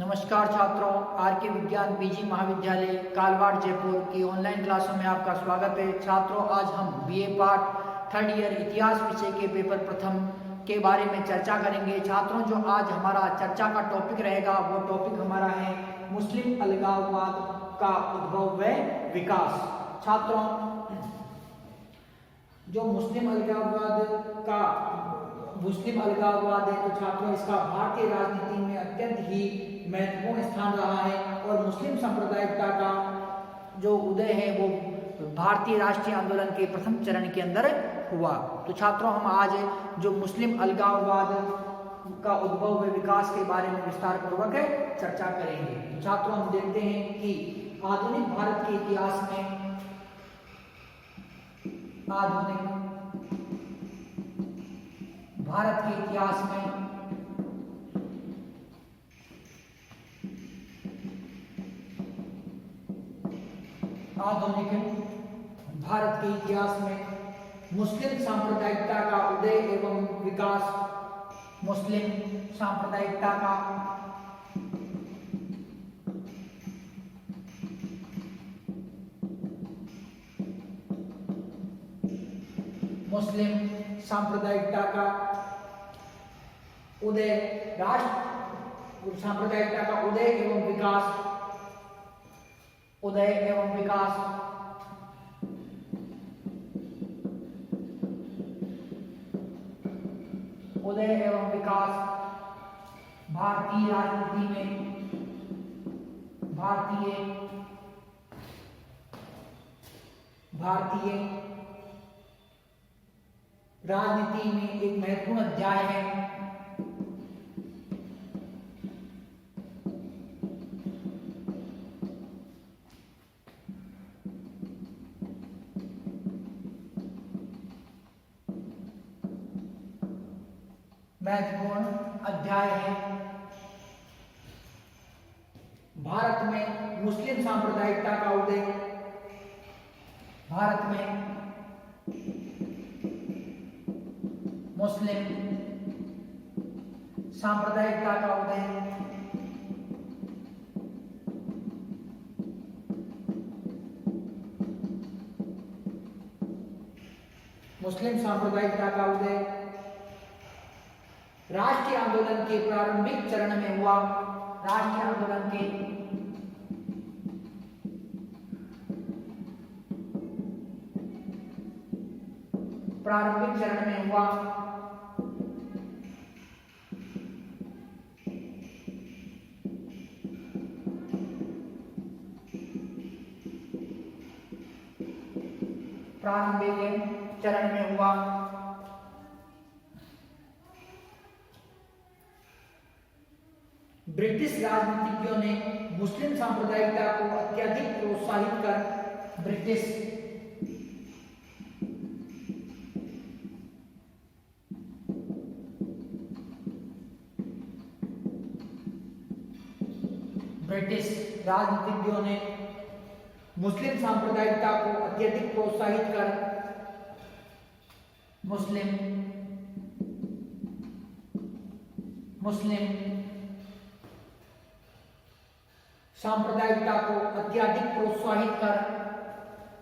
नमस्कार छात्रों, आर के विज्ञान पीजी महाविद्यालय कालवाड़ जयपुर की ऑनलाइन क्लासों में आपका स्वागत है। छात्रों, आज हम बीए पार्ट थर्ड ईयर इतिहास विषय के पेपर प्रथम के बारे में चर्चा करेंगे। छात्रों, जो आज हमारा चर्चा का टॉपिक रहेगा वो टॉपिक हमारा है मुस्लिम अलगाववाद का उद्भव व विकास। छात्रों, जो मुस्लिम अलगाववाद है तो छात्रों इसका भारतीय राजनीति में अत्यंत ही महत्वपूर्ण स्थान रहा है और मुस्लिम सांप्रदायिकता का जो उदय है वो भारतीय राष्ट्रीय आंदोलन के प्रथम चरण के अंदर हुआ। तो छात्रों, हम आज जो मुस्लिम अलगाववाद का उद्भव व विकास के बारे में विस्तार पूर्वक चर्चा करेंगे। तो छात्रों, हम देखते हैं कि आधुनिक भारत के इतिहास में मुस्लिम सांप्रदायिकता का उदय एवं विकास, मुस्लिम सांप्रदायिकता का उदय, राष्ट्र सांप्रदायिकता का उदय एवं विकास, भारतीय राजनीति में एक महत्वपूर्ण अध्याय है। भारत में मुस्लिम सांप्रदायिकता का उदय, राष्ट्रीय आंदोलन के प्रारंभिक चरण में हुआ। ब्रिटिश राजनीतिज्ञों ने मुस्लिम सांप्रदायिकता को अत्यधिक प्रोत्साहित कर ब्रिटिश राजनीतिज्ञों ने मुस्लिम सांप्रदायिकता को अत्यधिक प्रोत्साहित कर सांप्रदायिकता को अत्यधिक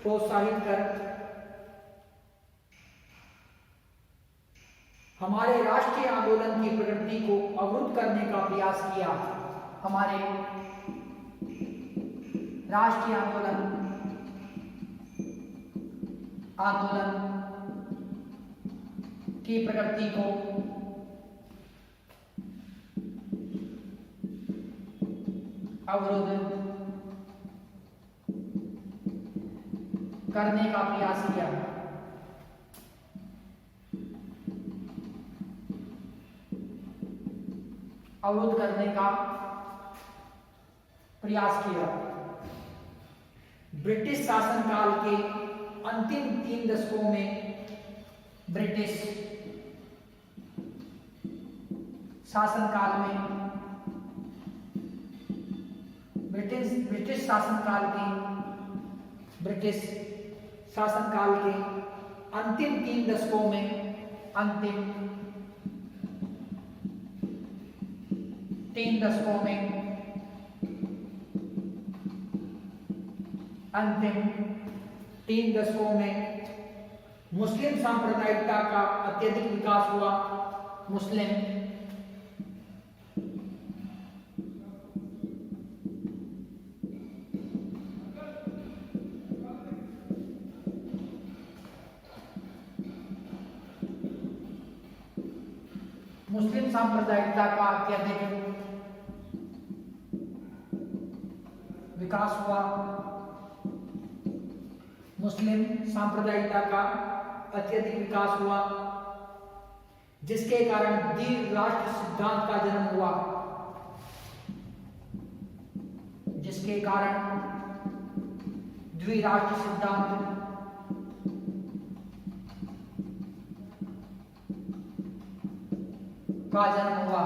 प्रोत्साहित कर हमारे राष्ट्रीय आंदोलन की प्रगति को अवरुद्ध करने का प्रयास किया। हमारे राष्ट्रीय आंदोलन की प्रगति को अवरुद्ध करने का प्रयास किया। ब्रिटिश शासनकाल के अंतिम 3 दशकों में ब्रिटिश शासनकाल में ब्रिटिश शासनकाल के अंतिम 3 दशकों में मुस्लिम सांप्रदायिकता का अत्यधिक विकास हुआ। मुस्लिम सांप्रदायिकता का अत्यधिक विकास हुआ। मुस्लिम सांप्रदायिकता का अत्यधिक विकास हुआ, जिसके कारण द्विराष्ट्र सिद्धांत का जन्म हुआ। जिसके कारण द्विराष्ट्र सिद्धांत का जन्म हुआ।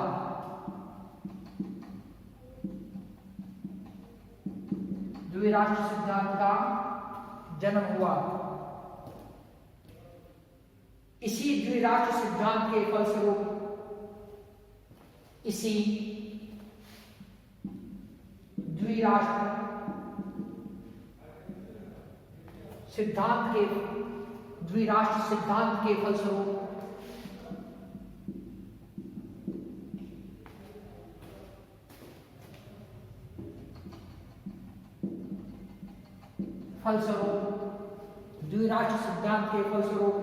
द्विराष्ट्र सिद्धांत का जन्म हुआ। इसी द्विराष्ट्र सिद्धांत के फलस्वरूप द्विराष्ट्र सिद्धांत के फलस्वरूप द्विराष्ट्र सिद्धांत के फलस्वरूप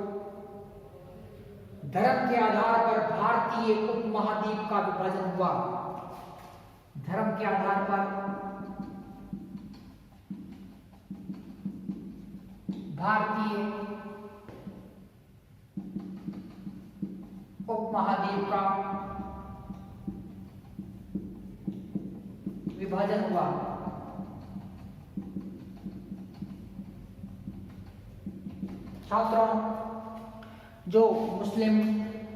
धर्म के आधार पर भारतीय उपमहाद्वीप का विभाजन हुआ। धर्म के आधार पर भारतीय उपमहाद्वीप का विभाजन हुआ। छात्रों, जो मुस्लिम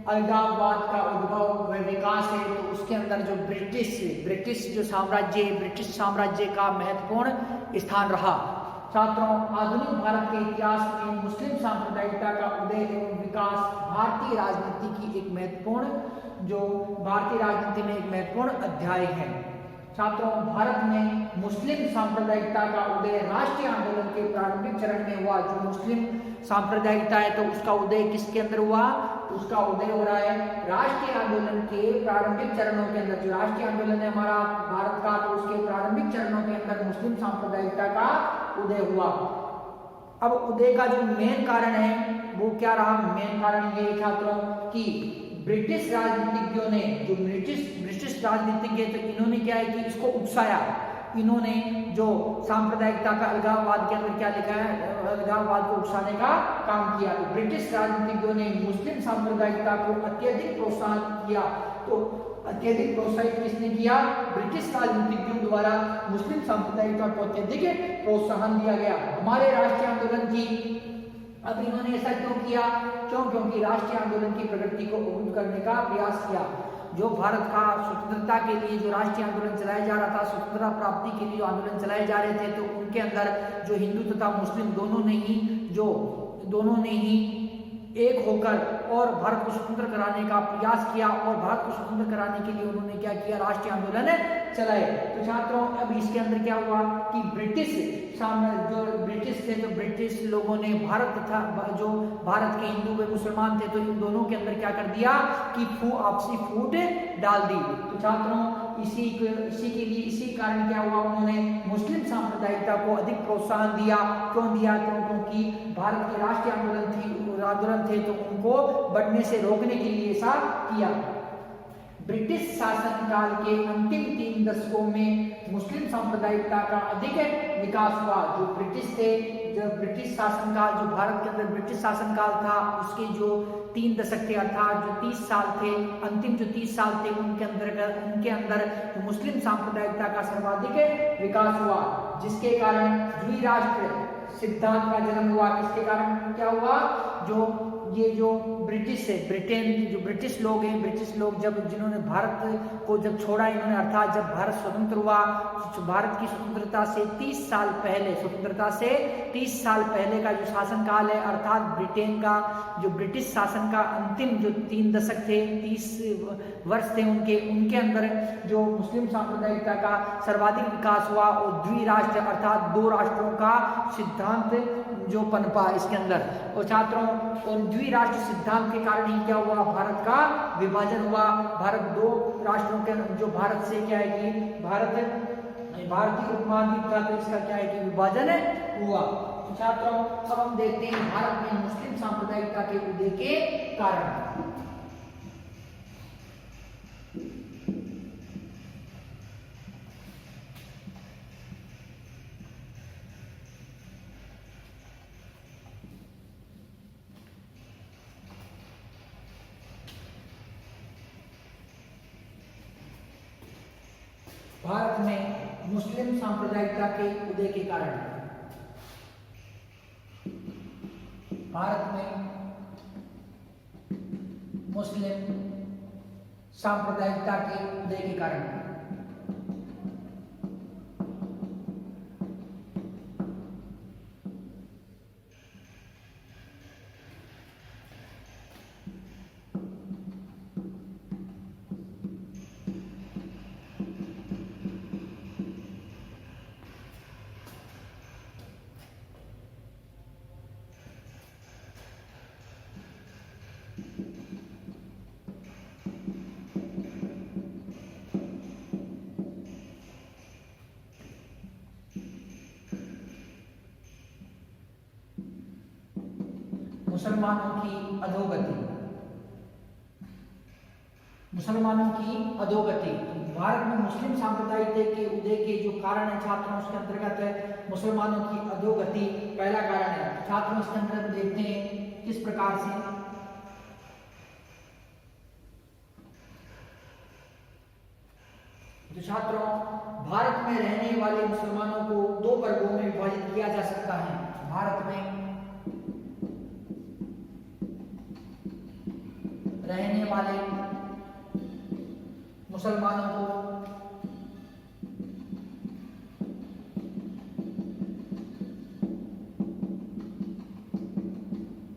अलगाववाद का उद्भव व विकास है, तो उसके अंदर जो ब्रिटिश साम्राज्य का महत्वपूर्ण स्थान रहा। छात्रों, आधुनिक भारत के इतिहास में मुस्लिम सांप्रदायिकता का उदय एवं विकास भारतीय राजनीति में एक महत्वपूर्ण अध्याय है। छात्रों, भारत में मुस्लिम सांप्रदायिकता का उदय राष्ट्रीय आंदोलन के प्रारंभिक चरण में हुआ। जो मुस्लिम सांप्रदायिकता है, तो उसका उदय किसके अंदर हुआ? उसका उदय हो रहा है राष्ट्रीय आंदोलन के प्रारंभिक चरणों के अंदर। जो राष्ट्रीय आंदोलन है हमारा भारत का, तो उसके प्रारंभिक चरणों के अंदर मुस्लिम सांप्रदायिकता का उदय हुआ। अब उदय का जो मेन कारण है वो क्या रहा? मेन कारण ये छात्रों कि ब्रिटिश राजनीतिज्ञों ने, जो ब्रिटिश राजनीतिज्ञ थे, इन्होंने क्या है कि इसको उकसाया। इन्होंने जो सांप्रदायिकता का अलगाववाद के अंदर क्या लिखा है, अलगाववाद को उकसाने का काम किया। तो ब्रिटिश राजनीतिज्ञों ने मुस्लिम सांप्रदायिकता को अत्यधिक प्रोत्साहन किया। तो अत्यधिक प्रोत्साहित किसने किया? ब्रिटिश राजनीतिज्ञों द्वारा मुस्लिम सांप्रदायिकता को अत्यधिक प्रोत्साहन दिया गया। हमारे राष्ट्रीय आंदोलन की अब इन्होंने ऐसा क्यों किया? क्योंकि राष्ट्रीय आंदोलन की प्रगति को अवरुद्ध करने का प्रयास किया। जो भारत का स्वतंत्रता के लिए जो राष्ट्रीय आंदोलन चलाया जा रहा था, स्वतंत्रता प्राप्ति के लिए जो आंदोलन चलाए जा रहे थे, तो उनके अंदर जो हिंदू तथा मुस्लिम दोनों ने ही एक होकर और भारत को स्वतंत्र कराने का प्रयास किया। और भारत को स्वतंत्र कराने के लिए उन्होंने क्या किया? राष्ट्रीय आंदोलन चलाए। तो छात्रों, अब इसके अंदर क्या हुआ कि ब्रिटिश थे, तो ब्रिटिश लोगों ने भारत तथा जो भारत के हिंदू व मुसलमान थे, तो इन दोनों के अंदर क्या कर दिया कि आपसी फूट डाल दी। तो छात्रों, इसी कारण क्या हुआ? उन्होंने मुस्लिम सांप्रदायिकता को अधिक प्रोत्साहन दिया। क्यों दिया? क्योंकि भारत के राष्ट्रीय आंदोलन थे, तो उनको बढ़ने से रोकने के लिए ऐसा किया। ब्रिटिश शासनकाल के अंतिम 3 दशकों में मुस्लिम सांप्रदायिकता का अधिक विकास हुआ। जो ब्रिटिश शासनकाल, जो भारत के अंदर ब्रिटिश शासनकाल था, उसके जो 3 दशक थे, अर्थात जो 30 साल थे, अंतिम जो 30 साल थे, उनके अंदर मुस्लिम सांप्रदायिकता का सर्वाधिक विकास हुआ, जिसके कारण द्विराष्ट्र सिद्धांत का जन्म हुआ। इसके कारण क्या हुआ? जो ये जो ब्रिटिश है, ब्रिटेन, जो ब्रिटिश लोग हैं, ब्रिटिश लोग जब जिन्होंने भारत को जब छोड़ा इन्होंने, अर्थात जब भारत स्वतंत्र हुआ, भारत की स्वतंत्रता से 30 साल पहले, स्वतंत्रता से 30 साल पहले का जो शासनकाल है, अर्थात ब्रिटेन का जो ब्रिटिश शासन का अंतिम जो 3 दशक थे, 30 वर्ष थे उनके अंदर जो मुस्लिम सांप्रदायिकता का सर्वाधिक विकास हुआ और द्विराष्ट्र अर्थात 2 राष्ट्रों का सिद्धांत जो पनपा इसके अंदर। और छात्रों, और द्विराष्ट्र सिद्धांत के कारण ही क्या हुआ, भारत का विभाजन हुआ। भारत 2 राष्ट्रों के, जो भारत से क्या है कि भारतीय उपमहाद्वीप था, तो इसका क्या है कि विभाजन हुआ। तो छात्रों, अब हम देखते हैं भारत में मुस्लिम सांप्रदायिकता के उदय के कारण। भारत में मुस्लिम सांप्रदायिकता के उदय के कारण, भारत में मुस्लिम सांप्रदायिकता के उदय के कारण मुसलमानों की अधोगति, मुसलमानों की अधोगति। भारत में मुस्लिम सांप्रदायिकता के उदय के जो कारण है छात्रों, उसके अंतर्गत है मुसलमानों की अधोगति पहला कारण है। छात्रों, इसके अंतर्गत देखते हैं किस प्रकार से। तो छात्रों, भारत में रहने वाले मुसलमानों को 2 वर्गों में विभाजित किया जा सकता है। भारत में रहने वाले मुसलमानों को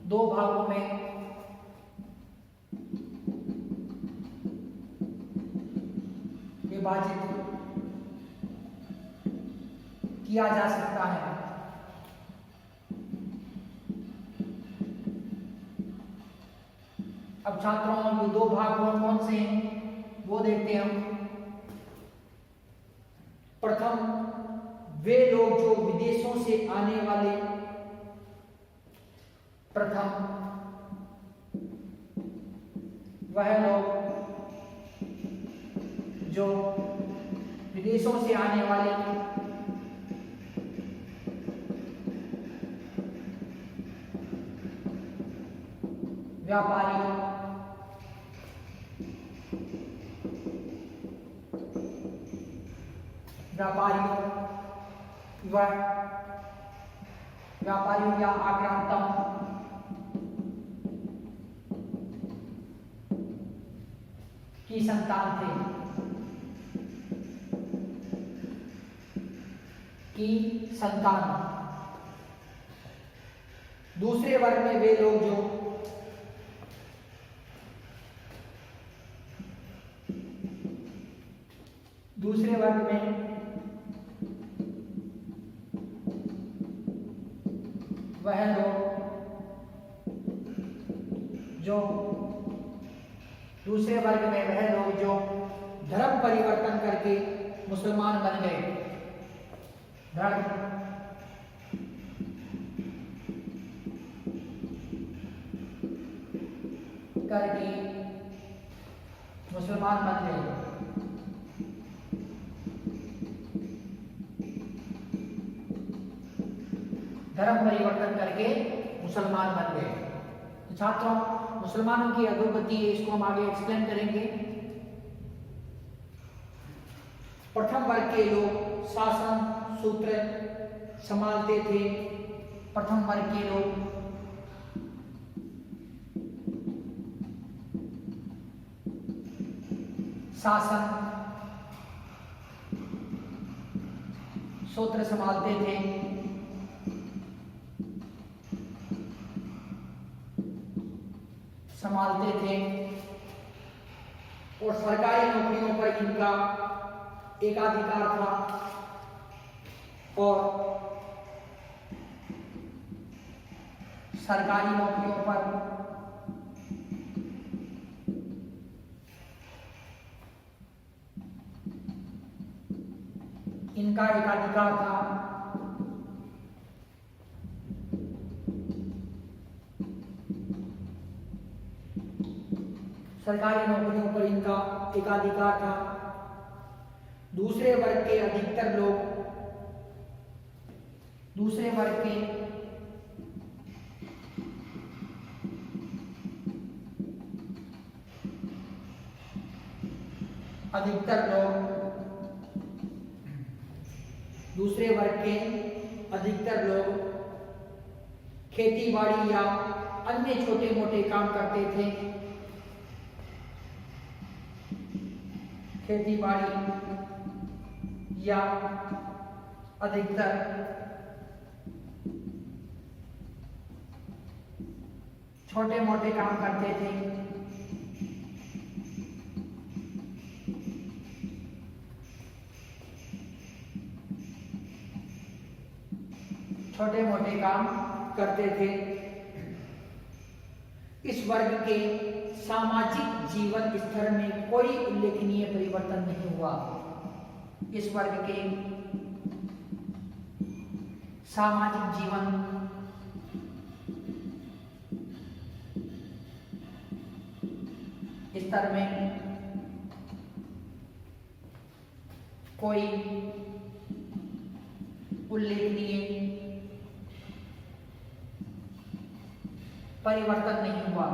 2 भागों में विभाजित किया जा सकता है। अब छात्रों, ये 2 भाग कौन से हैं वो देखते हैं हम। प्रथम, वे लोग जो विदेशों से आने वाले, प्रथम वह लोग जो विदेशों से आने वाले व्यापारियों, व्यापारियों या आक्रांताओं की संतान थे, की संतान। दूसरे वर्ग में वे लोग जो दूसरे वर्ग में वह लोग जो दूसरे वर्ग में वह लोग जो धर्म परिवर्तन करके मुसलमान बन गए, धर्म करके मुसलमान बन गए। धर्म परिवर्तन करके मुसलमान बन गए। तो छात्रों, मुसलमानों की अधोगति है, इसको हम आगे एक्सप्लेन करेंगे। प्रथम वर्ग के लोग शासन सूत्र संभालते थे। प्रथम वर्ग के लोग शासन सूत्र संभालते थे। और सरकारी नौकरियों पर इनका एकाधिकार था और सरकारी नौकरियों पर इनका एकाधिकार था। सरकारी नौकरियों पर इनका एकाधिकार था। दूसरे वर्ग के अधिकतर लोग खेती बाड़ी या अन्य छोटे मोटे काम करते थे। खेती बाड़ी या अधिकतर छोटे मोटे काम करते थे। इस वर्ग के सामाजिक जीवन स्तर में कोई उल्लेखनीय परिवर्तन नहीं हुआ। इस वर्ग के सामाजिक जीवन स्तर में कोई उल्लेखनीय परिवर्तन नहीं हुआ।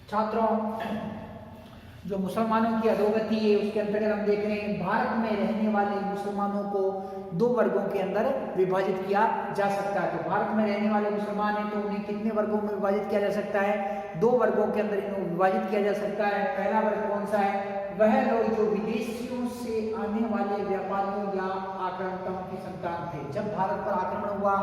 छात्रों, जो मुसलमानों की अधोगति है उसके अंतर्गत हम देख रहे हैं भारत में रहने वाले मुसलमानों को दो वर्गों के अंदर विभाजित किया जा सकता है। तो भारत में रहने वाले मुसलमान हैं तो उन्हें कितने वर्गों में विभाजित किया जा सकता है? दो वर्गों के अंदर इन्हें विभाजित किया जा सकता है। पहला वर्ग कौन सा है? वह लोग जो विदेशियों से आने वाले व्यापारियों या आक्रांताओं की संतान थे। जब भारत पर आक्रमण हुआ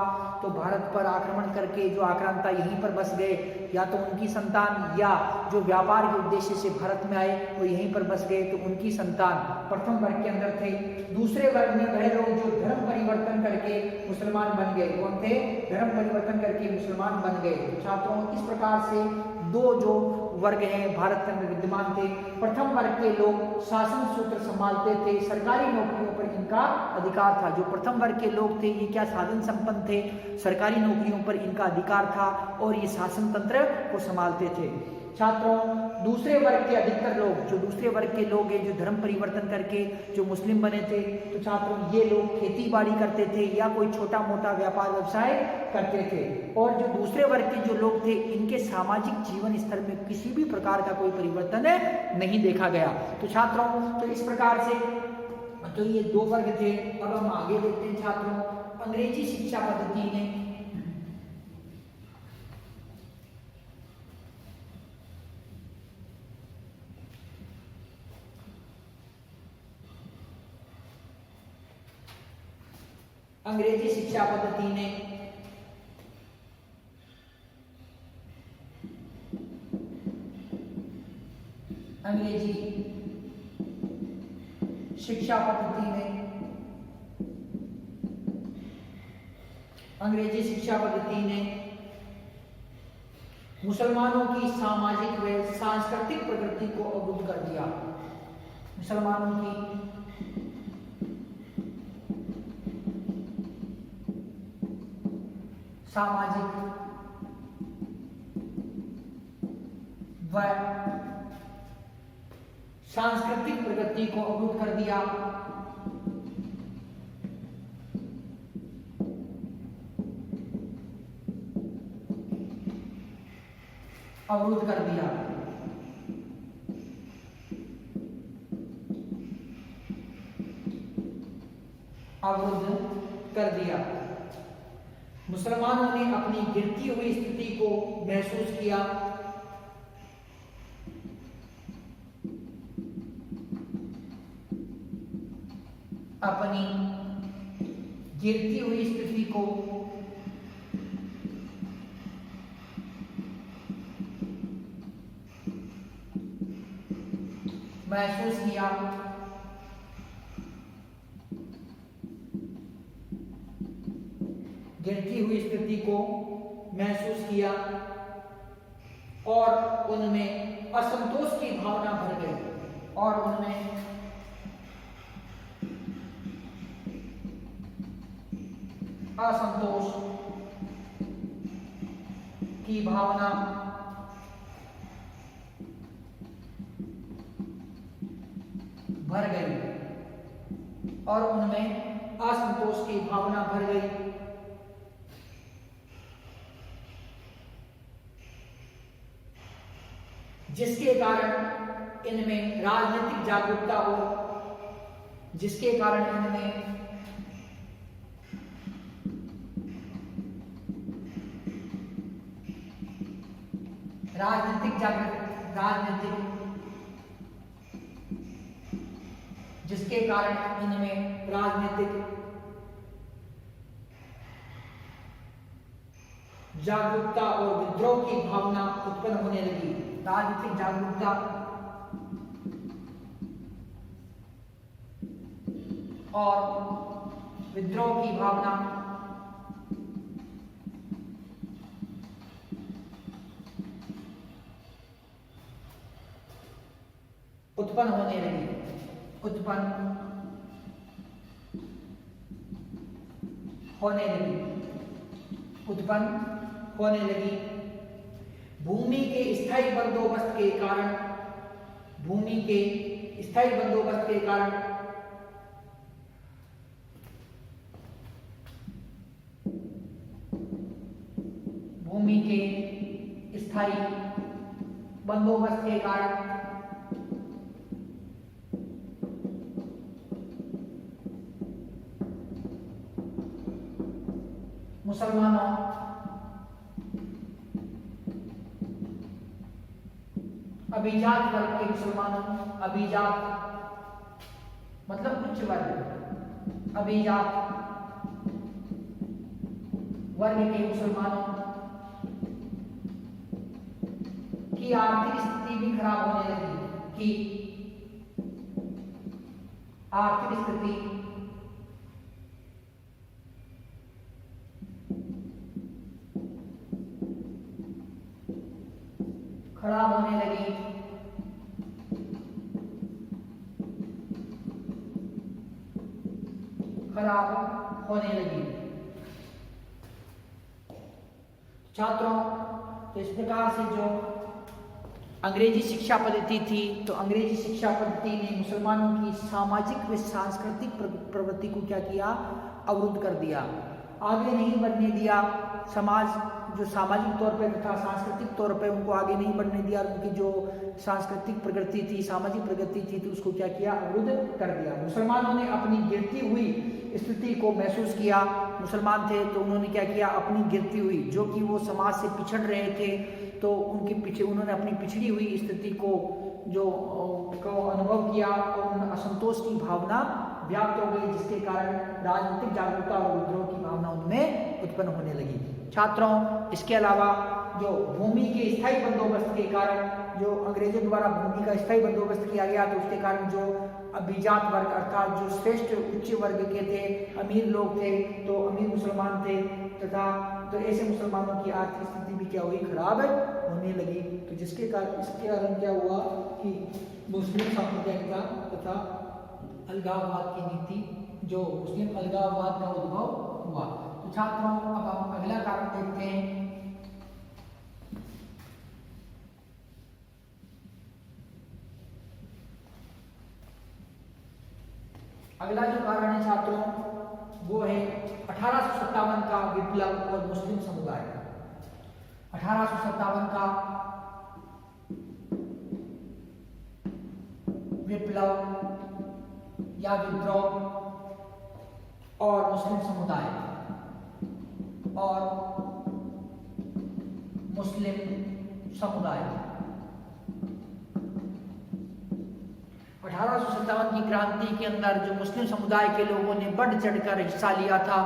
तो भारत पर आक्रमण करके जो आक्रांता यहीं पर बस गए, या तो उनकी संतान या जो व्यापार के उद्देश्य से भारत में आए वो यहीं पर बस गए, तो उनकी संतान प्रथम वर्ग के अंदर थे। दूसरे वर्ग में वह लोग जो धर्म परिवर्तन करके मुसलमान बन गए। कौन थे? धर्म परिवर्तन करके मुसलमान बन गए। तो छात्रों, इस प्रकार से दो जो वर्ग हैं भारत के अंदर विद्यमान थे। प्रथम वर्ग के लोग शासन सूत्र संभालते थे, सरकारी नौकरियों पर इनका अधिकार था। जो प्रथम वर्ग के लोग थे ये क्या साधन संपन्न थे, सरकारी नौकरियों पर इनका अधिकार था और ये शासन तंत्र को संभालते थे। छात्रों, दूसरे वर्ग के अधिकतर लोग, जो दूसरे वर्ग के लोग हैं जो धर्म परिवर्तन करके जो मुस्लिम बने थे, तो छात्रों ये लोग खेती बाड़ी करते थे या कोई छोटा मोटा व्यापार व्यवसाय करते थे। और जो दूसरे वर्ग के जो लोग थे इनके सामाजिक जीवन स्तर में किसी भी प्रकार का कोई परिवर्तन नहीं देखा गया। तो छात्रों, तो इस प्रकार से तो ये दो वर्ग थे। अब हम आगे देखते हैं छात्रों, अंग्रेजी शिक्षा पद्धति ने अंग्रेजी शिक्षा पद्धति ने अंग्रेजी शिक्षा पद्धति ने मुसलमानों की सामाजिक व सांस्कृतिक प्रगति को अवरुद्ध कर दिया। मुसलमानों की सामाजिक व सांस्कृतिक प्रगति को अवरुद्ध कर दिया। अवरुद्ध कर दिया। मुसलमानों ने अपनी गिरती हुई स्थिति को महसूस किया। अपनी गिरती हुई स्थिति को महसूस किया। गिरती हुई स्थिति को महसूस किया और उनमें असंतोष की भावना भर गई। और उनमें असंतोष की भावना भर गई। और उनमें असंतोष की भावना भर गई। जिसके कारण इनमें राजनीतिक जागरूकता हो, जिसके कारण इनमें जिसके कारण इनमें राजनीतिक जागरूकता और विद्रोह की भावना उत्पन्न होने लगी। राजनीतिक जागरूकता और विद्रोह की भावना उत्पन्न होने लगी। भूमि के स्थायी बंदोबस्त के कारण भूमि के स्थायी बंदोबस्त के कारण मुसलमानों अभिजात वर्ग के मुसलमानों, अभिजात मतलब उच्च वर्ग, अभिजात वर्ग के मुसलमानों की आर्थिक स्थिति भी खराब होने लगी। आर्थिक स्थिति खराब होने लगी। छात्रों, तो इस प्रकार से जो अंग्रेजी शिक्षा पद्धति थी, तो अंग्रेजी शिक्षा पद्धति ने मुसलमानों की सामाजिक व सांस्कृतिक प्रवृत्ति को क्या किया? अवरुद्ध कर दिया, आगे नहीं बढ़ने दिया। समाज जो सामाजिक तौर पर तथा सांस्कृतिक तौर पर उनको आगे नहीं बढ़ने दिया। उनकी जो सांस्कृतिक प्रगति थी, सामाजिक प्रगति थी, तो उसको क्या किया? अवरुद्ध कर दिया। मुसलमानों ने अपनी गिरती हुई स्थिति को महसूस किया। मुसलमान थे तो उन्होंने क्या किया? अपनी गिरती हुई, जो कि वो समाज से पिछड़ रहे थे, तो उन्होंने अपनी पिछड़ी हुई स्थिति को अनुभव किया और उन असंतोष की भावना व्याप्त हो गई, जिसके कारण राजनीतिक जागरूकता और विद्रोह की भावना उनमें उत्पन्न होने लगी। छात्रों, इसके अलावा जो भूमि के स्थायी बंदोबस्त के कारण, जो अंग्रेजों द्वारा भूमि का स्थायी बंदोबस्त किया गया, तो उसके कारण जो अभिजात वर्ग अर्थात जो श्रेष्ठ उच्च वर्ग के थे, अमीर लोग थे, तो अमीर मुसलमान थे तथा तो ऐसे मुसलमानों की आर्थिक स्थिति भी क्या हुई? खराब होने लगी। तो इसके कारण क्या हुआ कि मुस्लिम सांप्रदायिकता तथा अलगाववाद की नीति, जो मुस्लिम अलगाववाद का उद्भव हुआ। तो छात्रों, अब हम अगला कारण देखते हैं। अगला जो कारण है छात्रों, वो है 1857 का विप्लव और मुस्लिम समुदाय। 1857 का विप्लव या विद्रोह और मुस्लिम समुदाय। और मुस्लिम समुदाय। 1857 की क्रांति के अंदर जो मुस्लिम समुदाय के लोगों ने बढ़ चढ़कर हिस्सा लिया था,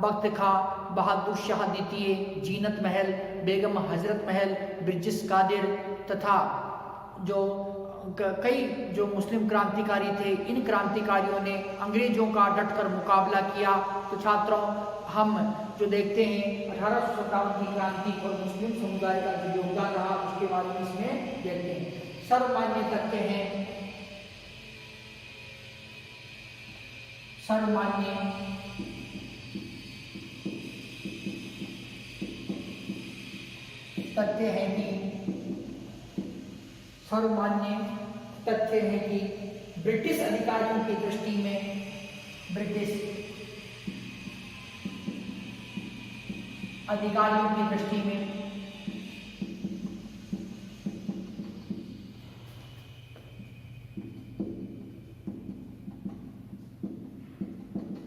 बख्त खां, बहादुर शाह द्वितीय, जीनत महल, बेगम हजरत महल, ब्रिजेश कादिर तथा जो कई जो मुस्लिम क्रांतिकारी थे, इन क्रांतिकारियों ने अंग्रेजों का डटकर मुकाबला किया। तो छात्रों, हम जो देखते हैं 1857 की क्रांति और मुस्लिम समुदाय का जो योगदान रहा उसके बारे में इसमें देखते हैं। सर्वमान्य तथ्य हैं, सर्वमान्य तथ्य है कि सर्वमान्य तथ्य है कि ब्रिटिश अधिकारियों की दृष्टि में, ब्रिटिश अधिकारियों की दृष्टि में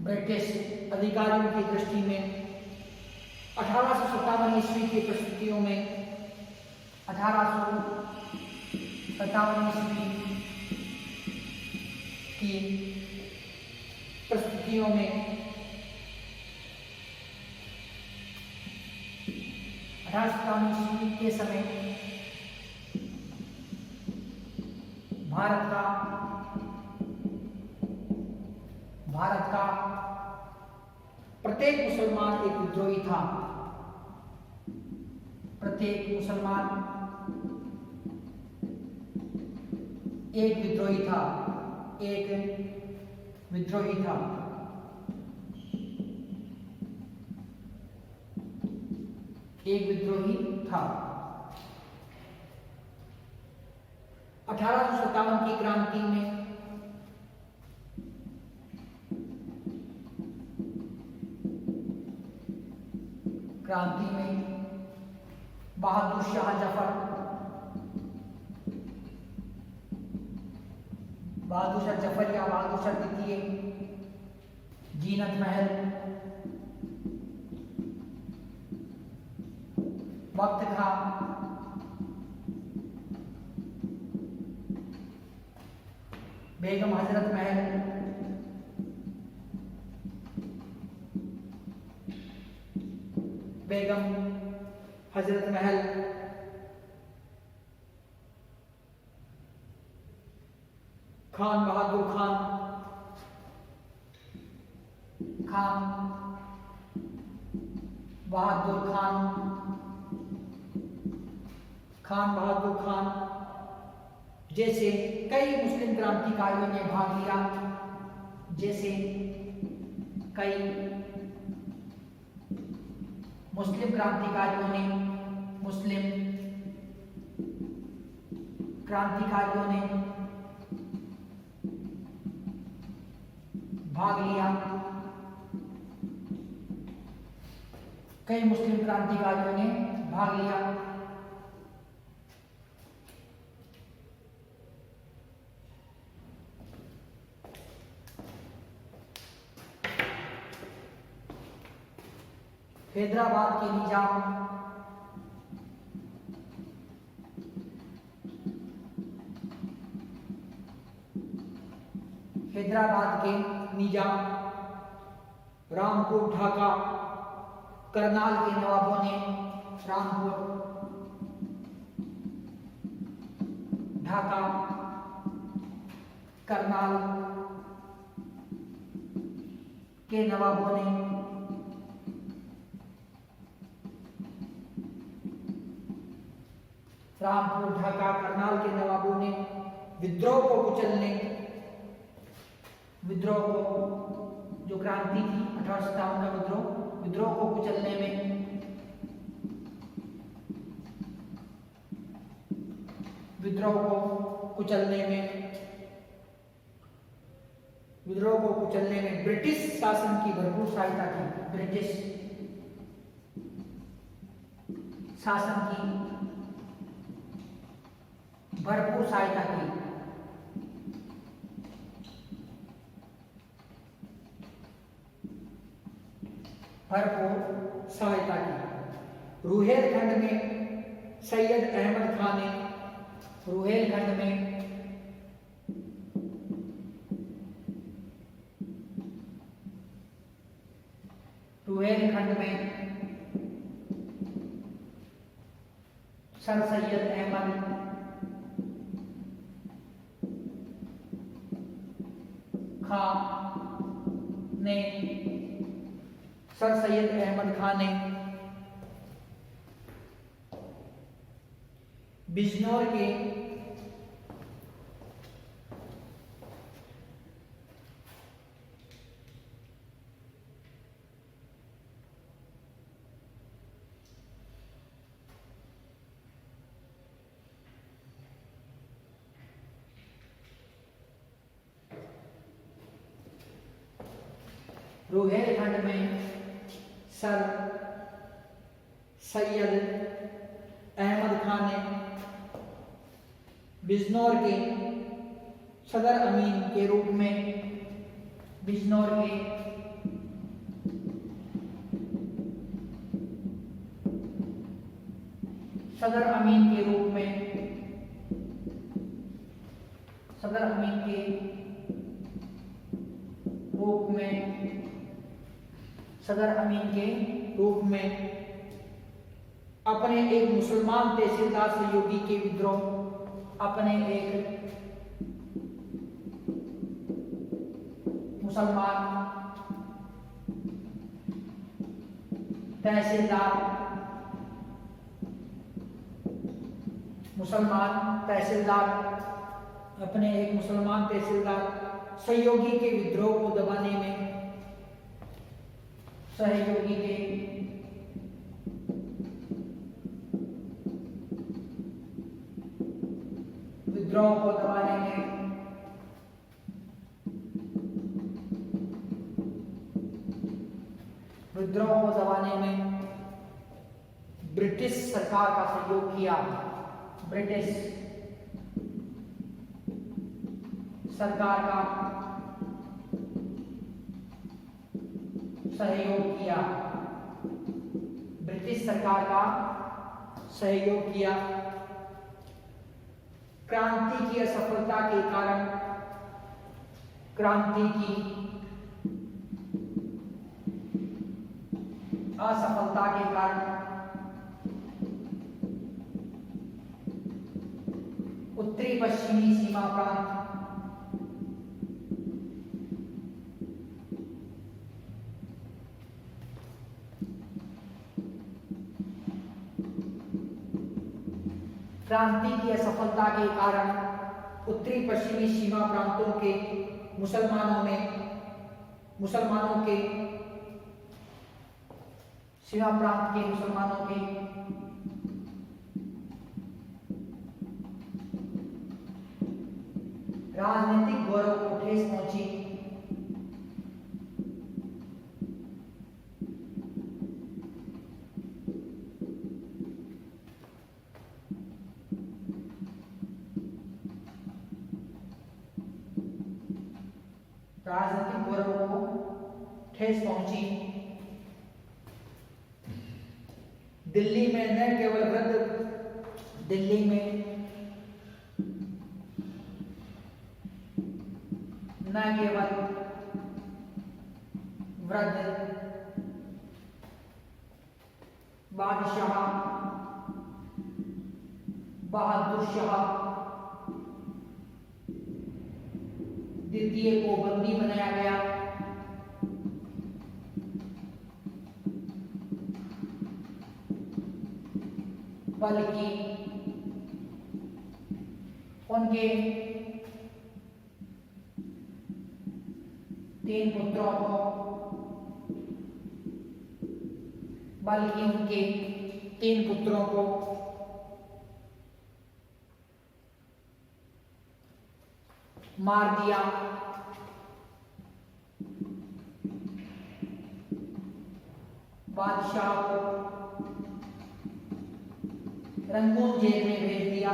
ब्रिटिश अधिकारियों की दृष्टि में 1857 ईस्वी की परिस्थितियों में 1857 ईस्वी की परिस्थितियों में 1857 ईस्वी के समय भारत का प्रत्येक मुसलमान एक विद्रोही था। प्रत्येक मुसलमान एक विद्रोही था, एक विद्रोही था। एक विद्रोही था। 1857 की क्रांति में बहादुर शाह जफर, बहादुर शाह जफर या बहादुर शाह द्वितीय, जीनत महल, बख्त खां, बेगम हजरत महल, बेगम हजरत महल, खान बहादुर खान, खान बहादुर खान, खान बहादुर खान जैसे कई मुस्लिम क्रांतिकारियों ने भाग लिया। जैसे कई मुस्लिम क्रांतिकारियों ने भाग लिया। कई मुस्लिम क्रांतिकारियों ने भाग लिया। हैदराबाद के निजाम, हैदराबाद के निजाम, रामपुर, ढाका, करनाल के नवाबों ने रामपुर, ढाका, करनाल के नवाबों ने रामपुर, ढाका, करनाल के नवाबों ने विद्रोह को कुचलने, विद्रोह को जो क्रांति थी 1857 का विद्रोह को कुचलने में विद्रोह को कुचलने में ब्रिटिश शासन की भरपूर सहायता की। ब्रिटिश शासन की भरपूर सहायता की। भरपूर सहायता की। रुहेलखंड में सैयद अहमद खान ने रुहेलखंड में सर सैयद अहमद खान ने बिजनौर के रुहेलखंड में सर सैयद अहमद खान ने बिजनौर के सदर अमीन के रूप में बिजनौर के सदर अमीन के रूप में अपने एक मुसलमान तहसीलदार सहयोगी के विद्रोह अपने एक मुसलमान तहसीलदार सहयोगी के विद्रोह को दबाने में विद्रोह को दबाने में ब्रिटिश सरकार का सहयोग किया। ब्रिटिश सरकार का सहयोग किया। क्रांति की असफलता के कारण उत्तरी पश्चिमी सीमा प्रांत उत्तरी पश्चिमी सीमा प्रांतों के मुसलमानों के राजनीतिक गौरव को ठेस पहुंची। दिल्ली में न केवल वृद्ध बादशाह बहादुर शाह द्वितीय को बंदी बनाया गया, बल्कि उनके 3 पुत्रों को मार दिया। बादशाह को रंगून जेल में भेज दिया।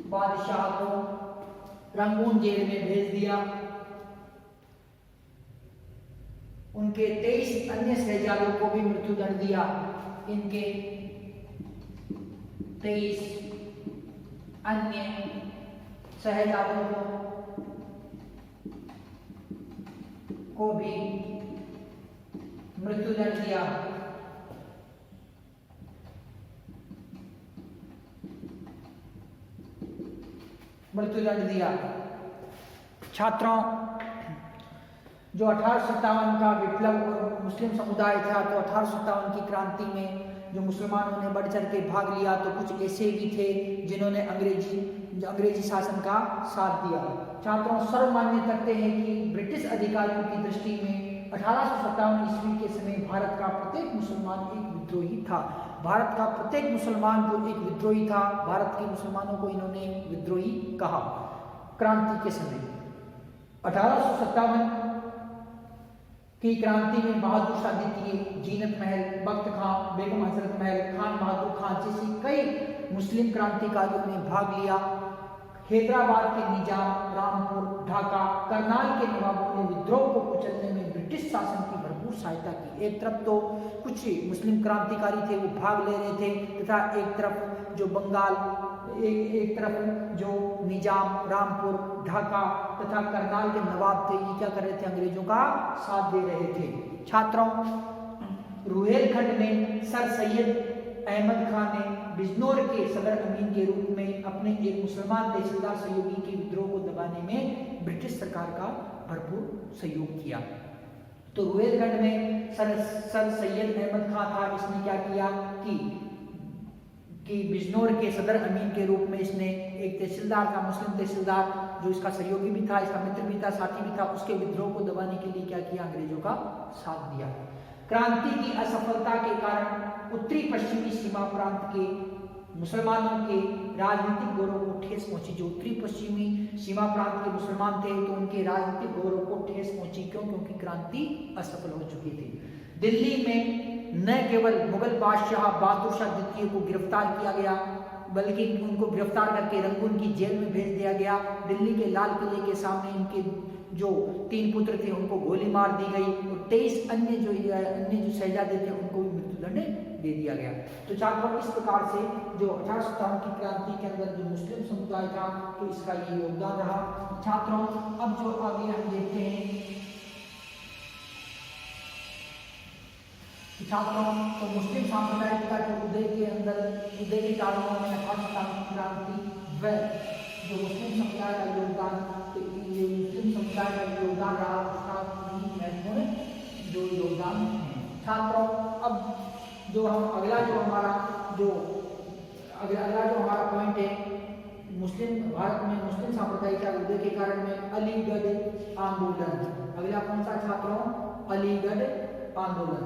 बादशाह को रंगून जेल में भेज दिया। उनके 23 अन्य शहजादों को भी मृत्युदंड दिया। इनके 23 अन्य शहजादों को भी मृत्युदंड दिया। छात्रों, जो 1857 का विप्लव और मुस्लिम समुदाय था, तो 1857 की क्रांति में जो मुसलमानों ने बढ़ चढ़ के भाग लिया, तो कुछ ऐसे भी थे जिन्होंने अंग्रेजी शासन का साथ दिया। छात्रों, सर्वमान्य करते हैं कि ब्रिटिश अधिकारियों की दृष्टि में 1857 ईस्वी के समय भारत का प्रत्येक मुसलमान एक विद्रोही था। भारत का प्रत्येक मुसलमान जो एक विद्रोही था, भारत के मुसलमानों को इन्होंने विद्रोही कहा। क्रांति के समय 1857 की क्रांति में बहादुर शाह द्वितीय, जीनत महल, बख्त खां, बेगम हजरत महल, खान बहादुर खान जैसी कई मुस्लिम क्रांतिकारियों ने भाग लिया। हैदराबाद के निजाम, रामपुर, ढाका, करनाल के नवाबों ने विद्रोह को कुचलने में ब्रिटिश शासन की भरपूर सहायता की। एक तरफ तो कुछ मुस्लिम क्रांतिकारी थे, वो भाग ले रहे थे, तथा एक तरफ जो बंगाल, एक तरफ जो निजाम, रामपुर, ढाका तथा करनाल के नवाब थे, ये क्या कर रहे थे? अंग्रेजों का साथ दे रहे थे। छात्रों, रुहेलखंड में सर सैयद अहमद खान ने बिजनौर के सदर अमीन के रूप में अपने एक मुसलमान तहसीलदार सहयोगी के विद्रोह को दबाने में ब्रिटिश सरकार का भरपूर सहयोग किया। तो रुहेलखंड में सर सैयद अहमद खान था। इसने क्या किया कि बिजनौर के सदर अमीन के रूप में इसने एक तहसीलदार था, मुस्लिम तहसीलदार, जो इसका सहयोगी भी था, इसका मित्र भी था, साथी भी था, उसके विद्रोह को दबाने के लिए क्या किया? अंग्रेजों का साथ दिया। क्रांति की असफलता के कारण उत्तरी पश्चिमी सीमा प्रांत के मुसलमानों के राजनीतिक गौरव को ठेस पहुंची। जो उत्तरी पश्चिमी सीमा प्रांत के मुसलमान थे, तो उनके राजनीतिक गौरव को ठेस पहुंची। क्यों? क्योंकि क्रांति असफल हो चुकी थी। दिल्ली में न केवल मुगल बादशाह बहादुर शाह द्वितीय को गिरफ्तार किया गया, बल्कि उनको गिरफ्तार करके रंगून की जेल में भेज दिया गया। दिल्ली के लाल किले के सामने इनके जो 3 पुत्र थे, उनको गोली मार दी गई, और 23 अन्य जो शहजादे थे, उनको भी मृत्युदंड दे दिया गया। तो छात्रों, इस प्रकार से जो 1857 की क्रांति के अंदर जो मुस्लिम समुदाय था, तो इसका ये योगदान रहा। छात्रों, अब जो आगे हम देखते हैं छात्रों, तो मुस्लिम साम्राज्य जो उदय के कारणों में 1857 की क्रांति व जो मुस्लिम समुदाय का योगदान, तो ये मुस्लिम समुदाय का योगदान रहा, उसका महत्वपूर्ण जो योगदान है। छात्रों, अब जो हम अगला जो हमारा पॉइंट है, भारत में मुस्लिम साम्राज्य का उदय के कारण में अलीगढ़ आंदोलन। अगला कौन सा छात्रों? अलीगढ़ आंदोलन।